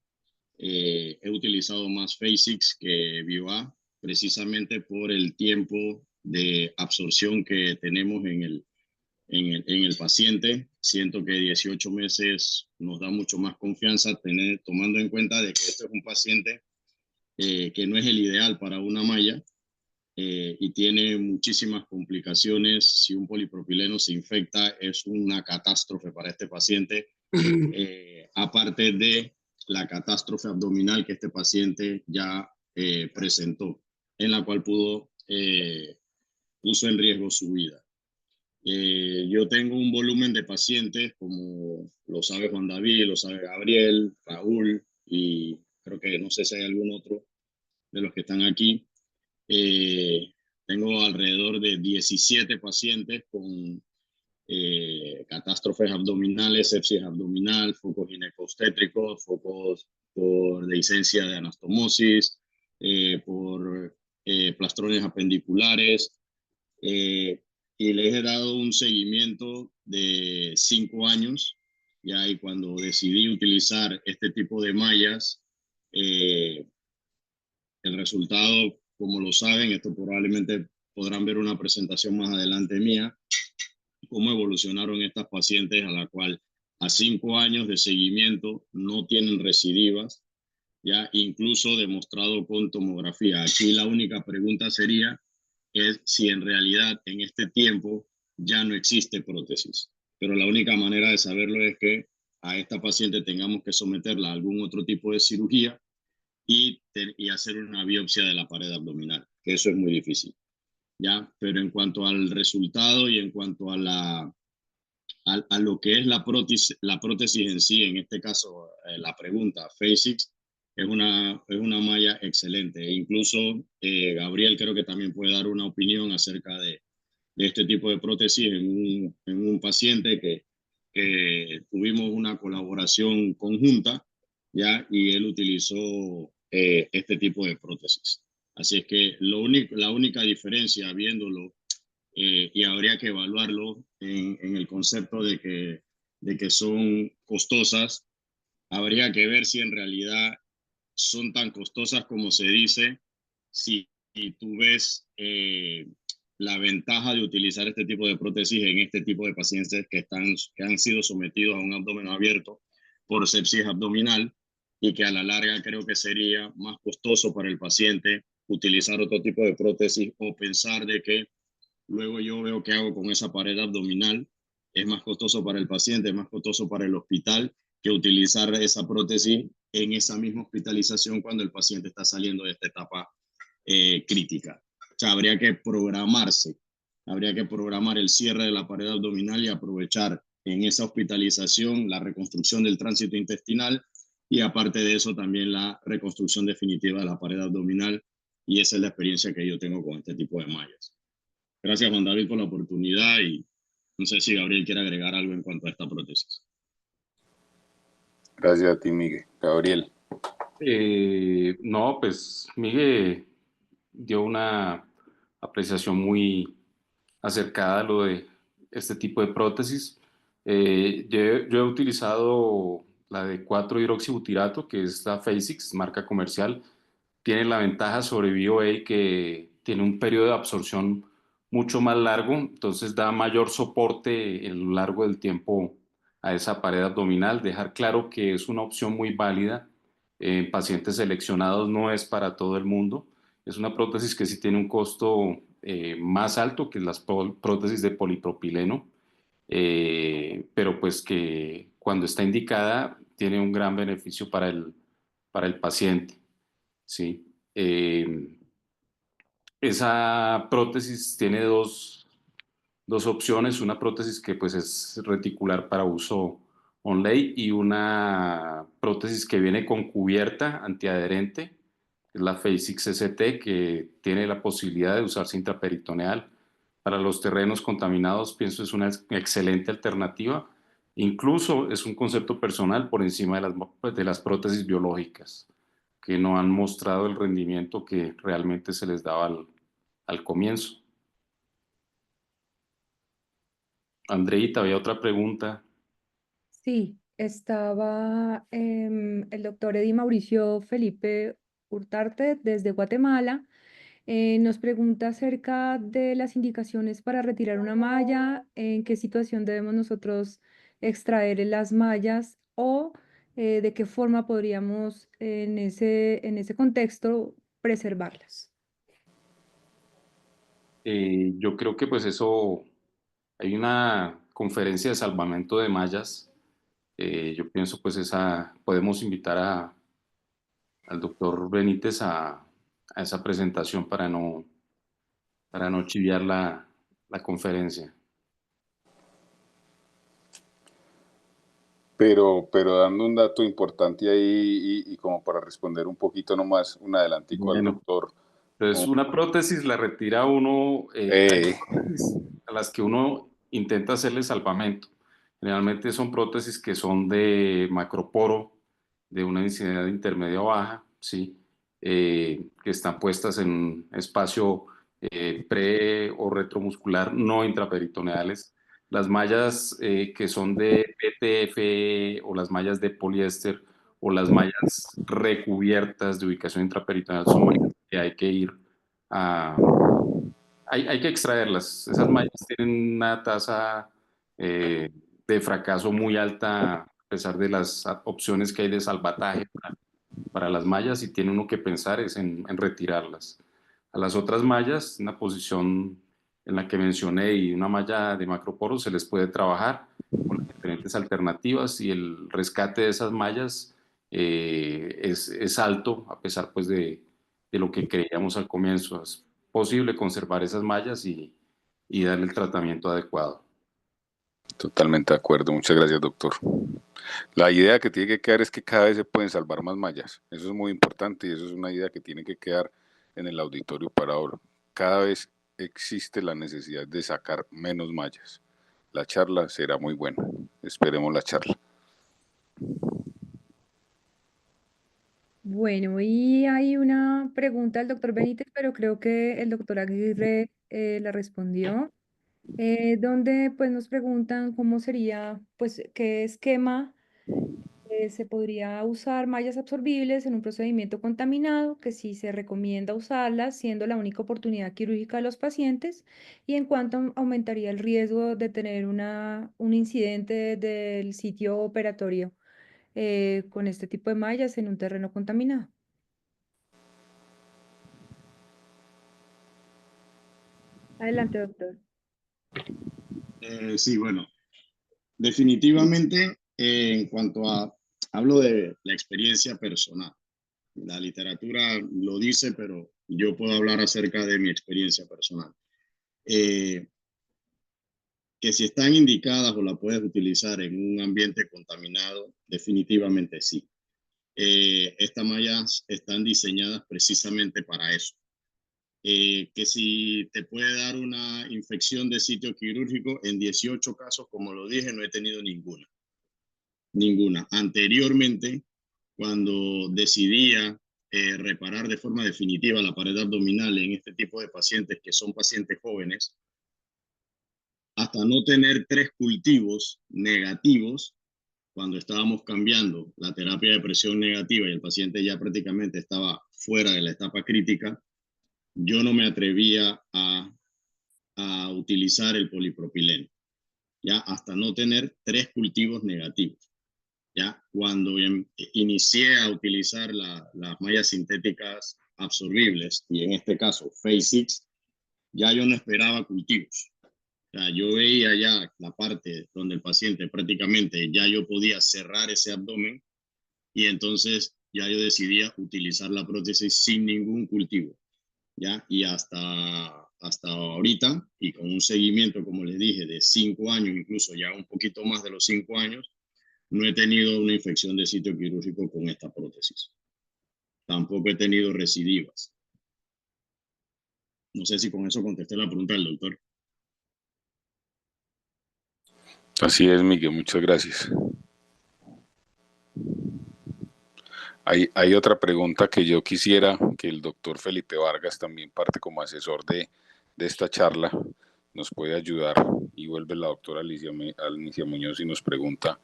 he utilizado más FASICS que BioA, precisamente por el tiempo de absorción que tenemos en el paciente. Siento que 18 meses nos da mucho más confianza, tomando en cuenta de que este es un paciente que no es el ideal para una malla, y tiene muchísimas complicaciones. Si un polipropileno se infecta, es una catástrofe para este paciente, aparte de la catástrofe abdominal que este paciente ya presentó, en la cual pudo puso en riesgo su vida. Yo tengo un volumen de pacientes, como lo sabe Juan David, lo sabe Gabriel, Raúl, y creo que no sé si hay algún otro de los que están aquí. Tengo alrededor de 17 pacientes con catástrofes abdominales, sepsis abdominal, focos ginecobstétricos, focos por dehiscencia de anastomosis, por plastrones apendiculares, y les he dado un seguimiento de 5 años, ya, y cuando decidí utilizar este tipo de mallas, el resultado, como lo saben, esto probablemente podrán ver una presentación más adelante mía, cómo evolucionaron estas pacientes a la cual a 5 años de seguimiento no tienen recidivas, ya incluso demostrado con tomografía. Aquí la única pregunta sería es si en realidad en este tiempo ya no existe prótesis. Pero la única manera de saberlo es que a esta paciente tengamos que someterla a algún otro tipo de cirugía y hacer una biopsia de la pared abdominal, que eso es muy difícil. ¿Ya? Pero en cuanto al resultado y en cuanto a lo que es la prótesis en sí, en este caso la pregunta, Phasix es una malla excelente. E incluso Gabriel creo que también puede dar una opinión acerca de este tipo de prótesis en un paciente que tuvimos una colaboración conjunta, ¿ya? Y él utilizó este tipo de prótesis. Así es que la única diferencia, viéndolo, y habría que evaluarlo en el concepto de que son costosas, habría que ver si en realidad son tan costosas como se dice, si tú ves la ventaja de utilizar este tipo de prótesis en este tipo de pacientes que han sido sometidos a un abdomen abierto por sepsis abdominal, y que a la larga creo que sería más costoso para el paciente utilizar otro tipo de prótesis, o pensar de que luego yo veo qué hago con esa pared abdominal. Es más costoso para el paciente, es más costoso para el hospital que utilizar esa prótesis en esa misma hospitalización cuando el paciente está saliendo de esta etapa crítica. O sea, habría que programar el cierre de la pared abdominal y aprovechar en esa hospitalización la reconstrucción del tránsito intestinal, y aparte de eso también la reconstrucción definitiva de la pared abdominal, y esa es la experiencia que yo tengo con este tipo de mallas. Gracias, Juan David, por la oportunidad, y no sé si Gabriel quiere agregar algo en cuanto a esta prótesis. Gracias a ti, Miguel. Gabriel. No, pues Miguel dio una apreciación muy acercada a lo de este tipo de prótesis. Yo he utilizado la de 4-hidroxibutirato, que es la Phasix, marca comercial. Tiene la ventaja sobre BioA que tiene un periodo de absorción mucho más largo, entonces da mayor soporte a lo largo del tiempo a esa pared abdominal. Dejar claro que es una opción muy válida en pacientes seleccionados, no es para todo el mundo. Es una prótesis que sí tiene un costo más alto que las prótesis de polipropileno, pero pues que cuando está indicada tiene un gran beneficio para el paciente. ¿Sí? Esa prótesis tiene dos opciones, una prótesis que pues es reticular para uso on-lay, y una prótesis que viene con cubierta antiadherente, es la Phasix ST, que tiene la posibilidad de usarse intraperitoneal. Para los terrenos contaminados, pienso es una excelente alternativa. Incluso es un concepto personal por encima de las prótesis biológicas, que no han mostrado el rendimiento que realmente se les daba al comienzo. Andreita, había otra pregunta. Sí, estaba el doctor Eddie Mauricio Felipe Hurtarte desde Guatemala. Nos pregunta acerca de las indicaciones para retirar una malla, en qué situación debemos nosotros extraer las mallas, o de qué forma podríamos en ese contexto preservarlas. Yo creo que pues eso, hay una conferencia de salvamento de mallas. Yo pienso pues podemos invitar al doctor Benítez a esa presentación para no para no chiviar la conferencia. Pero dando un dato importante ahí y como para responder un poquito nomás, un adelantico al Bueno, doctor. entonces una prótesis la retira uno, hay prótesis a las que uno intenta hacerle salvamento. Generalmente son prótesis que son de macroporo, de una densidad intermedia o baja, ¿sí? Que están puestas en un espacio pre o retromuscular no intraperitoneales. Las mallas que son de PTF o las mallas de poliéster o las mallas recubiertas de ubicación intraperitoneal son mallas que hay que ir a... Hay que extraerlas. Esas mallas tienen una tasa de fracaso muy alta a pesar de las opciones que hay de salvataje para las mallas y tiene uno que pensar es en retirarlas. A las otras mallas, una posición en la que mencioné y una malla de macroporo se les puede trabajar con las diferentes alternativas y el rescate de esas mallas es alto a pesar pues de lo que creíamos al comienzo. Es posible conservar esas mallas y darle el tratamiento adecuado. Totalmente de acuerdo, muchas gracias, doctor. La idea que tiene que quedar es que cada vez se pueden salvar más mallas. Eso es muy importante y eso es una idea que tiene que quedar en el auditorio para ahora. Cada vez existe la necesidad de sacar menos mallas. La charla será muy buena. Esperemos la charla. Bueno, y hay una pregunta del doctor Benítez, pero creo que el doctor Aguirre la respondió, donde pues nos preguntan cómo sería, pues qué esquema se podría usar mallas absorbibles en un procedimiento contaminado, que sí se recomienda usarlas, siendo la única oportunidad quirúrgica de los pacientes, y en cuánto aumentaría el riesgo de tener un incidente del sitio operatorio con este tipo de mallas en un terreno contaminado. Adelante, doctor. Sí, bueno, definitivamente en cuanto a, hablo de la experiencia personal. La literatura lo dice, pero yo puedo hablar acerca de mi experiencia personal. Que si están indicadas o la puedes utilizar en un ambiente contaminado, definitivamente sí. Estas mallas están diseñadas precisamente para eso. Que si te puede dar una infección de sitio quirúrgico, en 18 casos, como lo dije, no he tenido ninguna. Ninguna. Anteriormente, cuando decidía reparar de forma definitiva la pared abdominal en este tipo de pacientes que son pacientes jóvenes, hasta no tener 3 cultivos negativos, cuando estábamos cambiando la terapia de presión negativa y el paciente ya prácticamente estaba fuera de la etapa crítica, yo no me atrevía a utilizar el polipropileno, ya hasta no tener 3 cultivos negativos. Ya cuando inicié a utilizar las mallas sintéticas absorbibles, y en este caso Phase6, ya yo no esperaba cultivos. O sea, yo veía ya la parte donde el paciente prácticamente ya yo podía cerrar ese abdomen y entonces ya yo decidía utilizar la prótesis sin ningún cultivo. ¿Ya? Y hasta ahorita, y con un seguimiento, como les dije, de 5 años, incluso ya un poquito más de los 5 años, no he tenido una infección de sitio quirúrgico con esta prótesis. Tampoco he tenido recidivas. No sé si con eso contesté la pregunta del doctor. Así es, Miguel, muchas gracias. Hay otra pregunta que yo quisiera que el doctor Felipe Vargas, también parte como asesor de esta charla, nos puede ayudar. Y vuelve la doctora Alicia Muñoz y nos pregunta,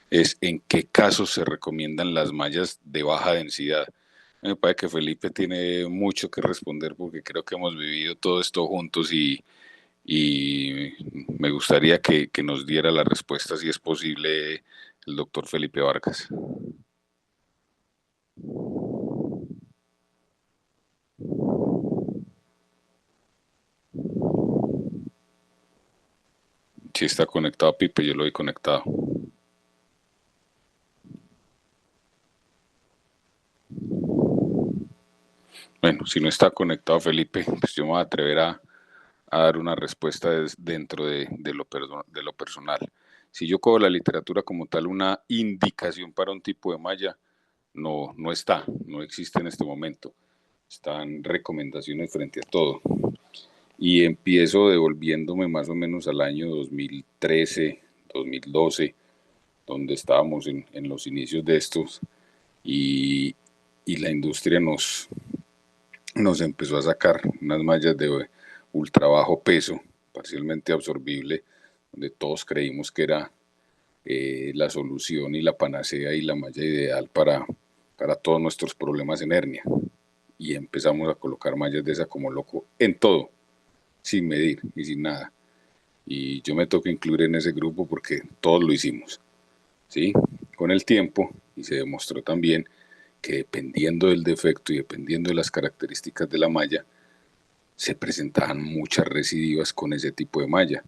es ¿en qué casos se recomiendan las mallas de baja densidad? Me parece que Felipe tiene mucho que responder porque creo que hemos vivido todo esto juntos y me gustaría que nos diera la respuesta, si es posible, el doctor Felipe Vargas. Si está conectado Pipe, yo lo he conectado. Bueno, si no está conectado Felipe, pues yo me voy a atrever a a dar una respuesta dentro de lo personal. Si yo cojo la literatura como tal, una indicación para un tipo de malla, no existe en este momento. Están recomendaciones frente a todo. Y empiezo devolviéndome más o menos al año 2013, 2012, donde estábamos en los inicios de estos, y la industria nos empezó a sacar unas mallas de ultra bajo peso, parcialmente absorbible, donde todos creímos que era la solución y la panacea y la malla ideal para todos nuestros problemas en hernia. Y empezamos a colocar mallas de esa como loco en todo, sin medir y sin nada. Y yo me toca incluir en ese grupo porque todos lo hicimos, ¿sí? Con el tiempo, y se demostró también que dependiendo del defecto y dependiendo de las características de la malla, se presentaban muchas recidivas con ese tipo de malla,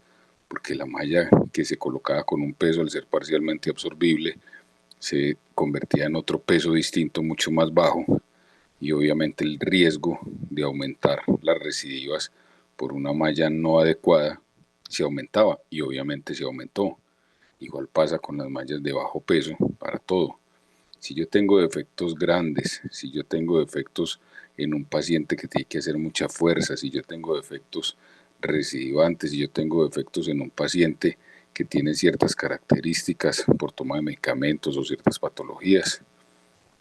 porque la malla que se colocaba con un peso al ser parcialmente absorbible se convertía en otro peso distinto mucho más bajo, y obviamente el riesgo de aumentar las recidivas por una malla no adecuada se aumentaba, y obviamente se aumentó. Igual pasa con las mallas de bajo peso para todo. Si yo tengo defectos grandes, si yo tengo defectos en un paciente que tiene que hacer mucha fuerza, si yo tengo defectos recidivantes, si yo tengo defectos en un paciente que tiene ciertas características por toma de medicamentos o ciertas patologías,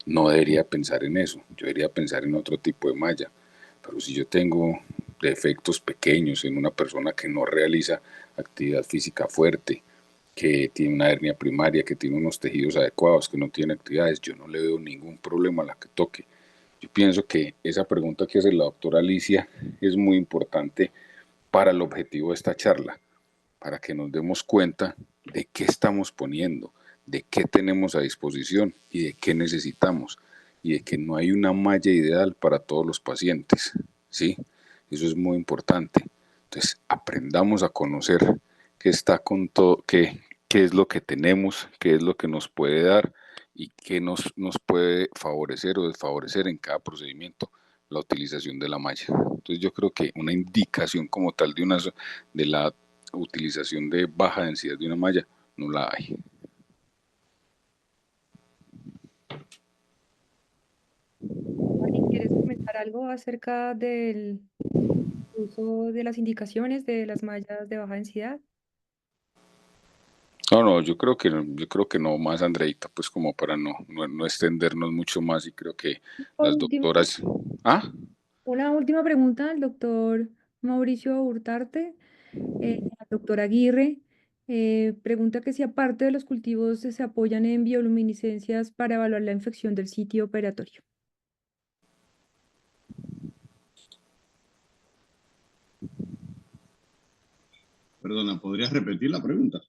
no debería pensar en eso, yo debería pensar en otro tipo de malla. Pero si yo tengo defectos pequeños en una persona que no realiza actividad física fuerte, que tiene una hernia primaria, que tiene unos tejidos adecuados, que no tiene actividades, yo no le veo ningún problema a la que toque. Yo pienso que esa pregunta que hace la doctora Alicia es muy importante para el objetivo de esta charla, para que nos demos cuenta de qué estamos poniendo, de qué tenemos a disposición y de qué necesitamos, y de que no hay una malla ideal para todos los pacientes, ¿sí? Eso es muy importante. Entonces, aprendamos a conocer qué está con todo, qué es lo que tenemos, qué es lo que nos puede dar y qué nos puede favorecer o desfavorecer en cada procedimiento la utilización de la malla. Entonces yo creo que una indicación como tal de la utilización de baja densidad de una malla no la hay. Mari, ¿quieres comentar algo acerca del uso de las indicaciones de las mallas de baja densidad? No, yo creo que no más, Andreita, pues como para no extendernos mucho más, y creo que las doctoras. ¿Ah? Una última pregunta al doctor Mauricio Hurtarte. La doctora Aguirre pregunta que si aparte de los cultivos se apoyan en bioluminiscencias para evaluar la infección del sitio operatorio. Perdona, ¿podrías repetir la pregunta?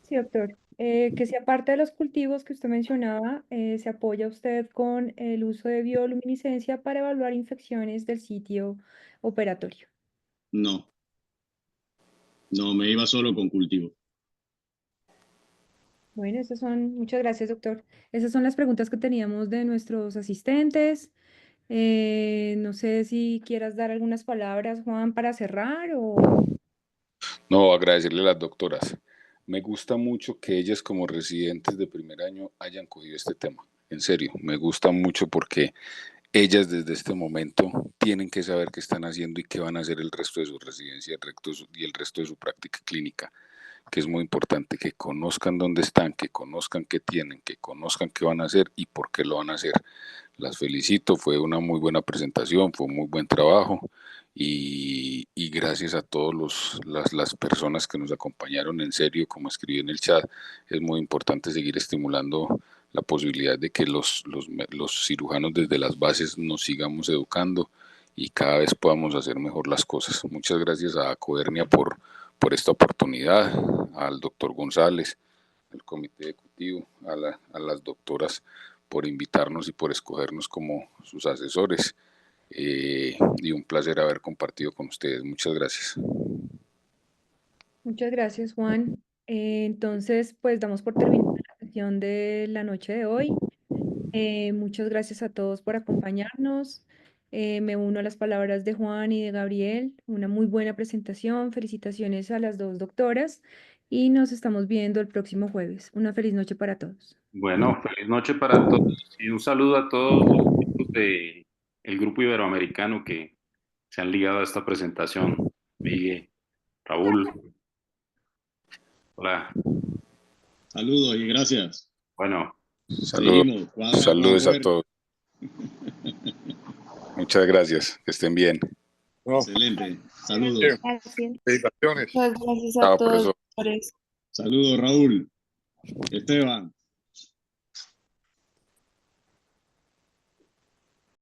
Sí, doctor. Que si aparte de los cultivos que usted mencionaba, se apoya usted con el uso de bioluminiscencia para evaluar infecciones del sitio operatorio. No, no, me iba solo con cultivo. Bueno, muchas gracias, doctor. Esas son las preguntas que teníamos de nuestros asistentes. No sé si quieras dar algunas palabras, Juan, para cerrar o... No, agradecerle a las doctoras. Me gusta mucho que ellas como residentes de primer año hayan cogido este tema. En serio, me gusta mucho porque ellas desde este momento tienen que saber qué están haciendo y qué van a hacer el resto de su residencia y el resto de su práctica clínica, que es muy importante que conozcan dónde están, que conozcan qué tienen, que conozcan qué van a hacer y por qué lo van a hacer. Las felicito, fue una muy buena presentación, fue un muy buen trabajo, y gracias a todas las personas que nos acompañaron. En serio, como escribí en el chat, es muy importante seguir estimulando la posibilidad de que los cirujanos desde las bases nos sigamos educando y cada vez podamos hacer mejor las cosas. Muchas gracias a Codernia por esta oportunidad, al doctor González, al comité ejecutivo, a las doctoras por invitarnos y por escogernos como sus asesores. Y un placer haber compartido con ustedes. Muchas gracias. Muchas gracias, Juan. Entonces, pues damos por terminada la sesión de la noche de hoy. Muchas gracias a todos por acompañarnos. Me uno a las palabras de Juan y de Gabriel. Una muy buena presentación. Felicitaciones a las dos doctoras y nos estamos viendo el próximo jueves. Una feliz noche para todos. Bueno, feliz noche para todos y un saludo a todos los chicos de el Grupo Iberoamericano que se han ligado a esta presentación. Miguel, Raúl, hola. Saludos y gracias. Bueno, Saludos, Seguimos. Cuadra, saludos a Juanfer. todos. Muchas gracias, que estén bien. Excelente. Saludos. Gracias. Felicitaciones. Muchas gracias a Chao, todos, profesor. doctores. Saludos, Raúl. Esteban.